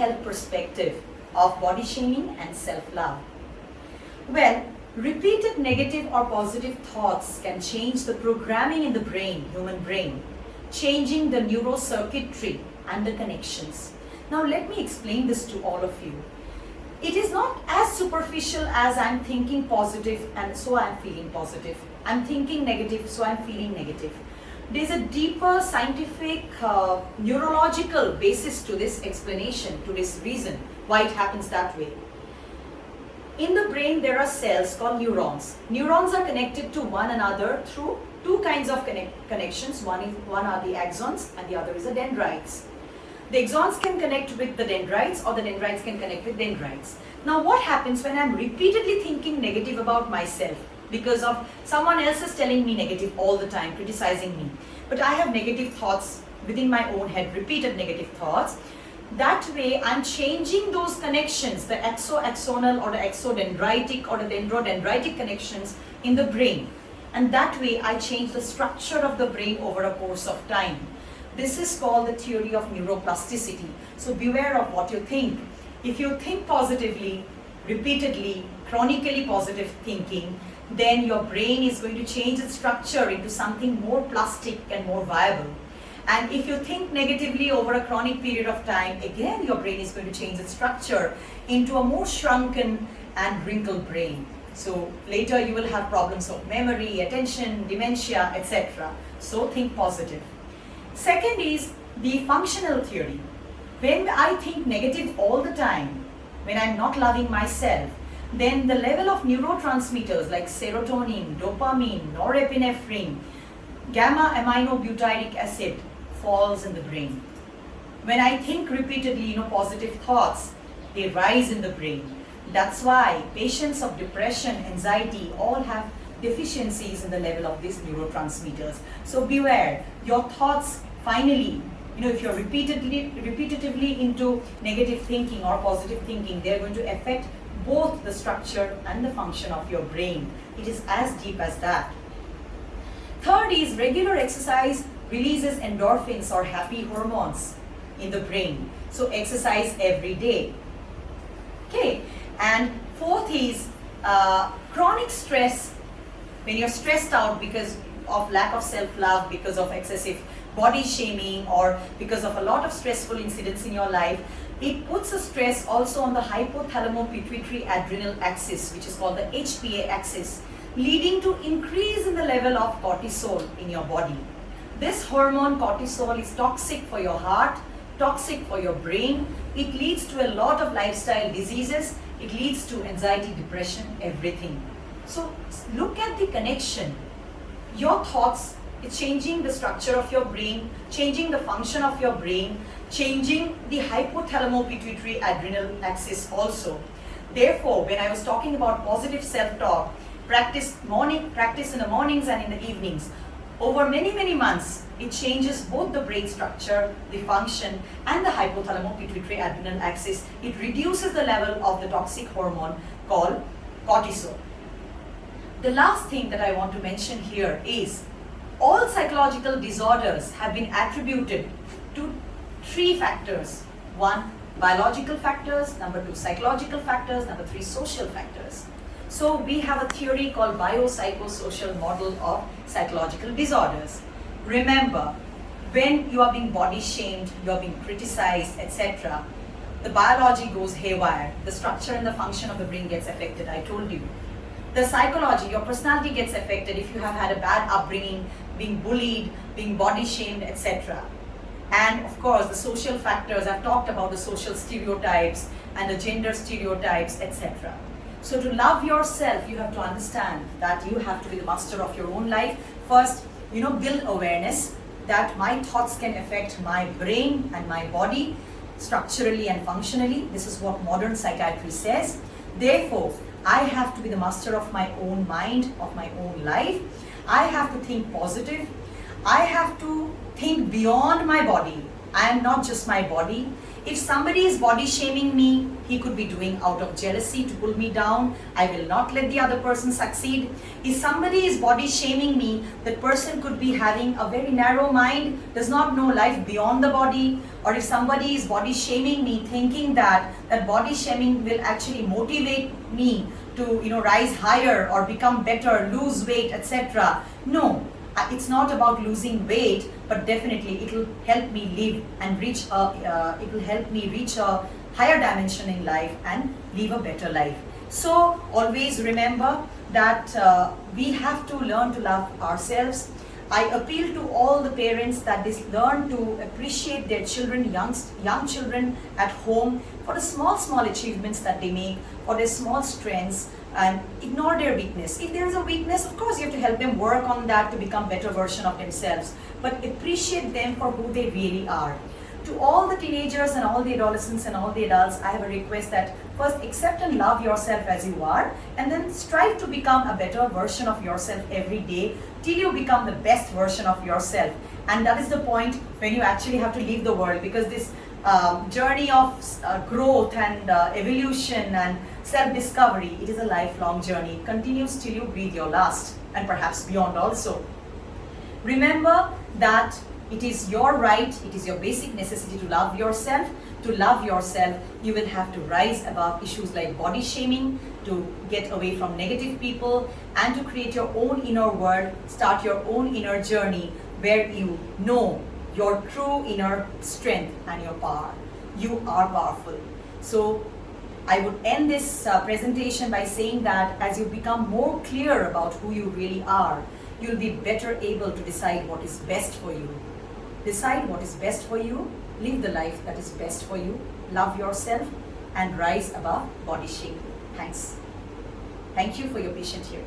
health perspective of body shaming and self-love? Well, repeated negative or positive thoughts can change the programming in the brain, human brain, changing the neurocircuitry and the connections. Now let me explain this to all of you. It is not as superficial as I'm thinking positive and so I'm feeling positive. I'm thinking negative, so I'm feeling negative. There's a deeper scientific, neurological basis to this explanation, to this reason why it happens that way. In the brain, there are cells called neurons. Neurons are connected to one another through two kinds of connections. One are the axons and the other is the dendrites. The axons can connect with the dendrites or the dendrites can connect with dendrites. Now what happens when I'm repeatedly thinking negative about myself because of someone else is telling me negative all the time, criticizing me. But I have negative thoughts within my own head, repeated negative thoughts. That way I'm changing those connections, the axonal or the exodendritic or the dendrodendritic connections in the brain. And that way I change the structure of the brain over a course of time. This is called the theory of neuroplasticity. So beware of what you think. If you think positively, repeatedly, chronically positive thinking, then your brain is going to change its structure into something more plastic and more viable. And if you think negatively over a chronic period of time, again your brain is going to change its structure into a more shrunken and wrinkled brain. So later you will have problems of memory, attention, dementia, etc. So think positive. Second is the functional theory. When I think negative all the time, when I'm not loving myself, then the level of neurotransmitters like serotonin, dopamine, norepinephrine, gamma aminobutyric acid falls in the brain. When I think repeatedly, positive thoughts, they rise in the brain. That's why patients of depression, anxiety all have deficiencies in the level of these neurotransmitters. So beware, your thoughts finally, if you're repetitively into negative thinking or positive thinking, they're going to affect both the structure and the function of your brain. It is as deep as that. Third is regular exercise releases endorphins or happy hormones in the brain. So exercise every day. Okay, and fourth is chronic stress. When you're stressed out because of lack of self-love, because of excessive body shaming, or because of a lot of stressful incidents in your life, it puts a stress also on the hypothalamo-pituitary adrenal axis, which is called the HPA axis, leading to increase in the level of cortisol in your body. This hormone cortisol is toxic for your heart, toxic for your brain. It leads to a lot of lifestyle diseases. It leads to anxiety, depression, everything. So look at the connection. Your thoughts, it's changing the structure of your brain, changing the function of your brain, changing the hypothalamo-pituitary adrenal axis also. Therefore, when I was talking about positive self-talk, practice in the mornings and in the evenings, over many months, it changes both the brain structure, the function, and the hypothalamo-pituitary adrenal axis. It reduces the level of the toxic hormone called cortisol. The last thing that I want to mention here is all psychological disorders have been attributed to three factors. One, biological factors. Number two, psychological factors. Number three, social factors. So we have a theory called biopsychosocial model of psychological disorders. Remember, when you are being body shamed, you are being criticized, etc., the biology goes haywire. The structure and the function of the brain gets affected, I told you. The psychology, your personality gets affected if you have had a bad upbringing, being bullied, being body shamed, etc. And of course, the social factors, I've talked about the social stereotypes and the gender stereotypes, etc. So to love yourself, you have to understand that you have to be the master of your own life. First, build awareness that my thoughts can affect my brain and my body structurally and functionally. This is what modern psychiatry says. Therefore, I have to be the master of my own mind, of my own life. I have to think positive. I have to think beyond my body. I am not just my body. If somebody is body shaming me, he could be doing out of jealousy to pull me down. I will not let the other person succeed. If somebody is body shaming me, that person could be having a very narrow mind, does not know life beyond the body. Or if somebody is body shaming me, thinking that body shaming will actually motivate me to rise higher or become better, lose weight, etc. No, it's not about losing weight, but definitely it will help me live and reach it will help me reach a higher dimension in life and live a better life. So always remember that we have to learn to love ourselves. I appeal to all the parents that they learn to appreciate their children, young children at home, for the small achievements that they make, for their small strengths, and ignore their weakness. If there is a weakness, of course you have to help them work on that to become better version of themselves, but appreciate them for who they really are. To all the teenagers and all the adolescents and all the adults, I have a request that first accept and love yourself as you are, and then strive to become a better version of yourself every day till you become the best version of yourself. And that is the point when you actually have to leave the world, because this journey of growth and evolution and self-discovery, it is a lifelong journey. It continues till you breathe your last, and perhaps beyond also. Remember that it is your right, it is your basic necessity to love yourself. To love yourself, you will have to rise above issues like body shaming, to get away from negative people, and to create your own inner world, start your own inner journey where you know your true inner strength and your power. You are powerful. So I would end this presentation by saying that as you become more clear about who you really are, you'll be better able to decide what is best for you. Decide what is best for you, live the life that is best for you, love yourself, and rise above body shaming. Thanks. Thank you for your patient hearing.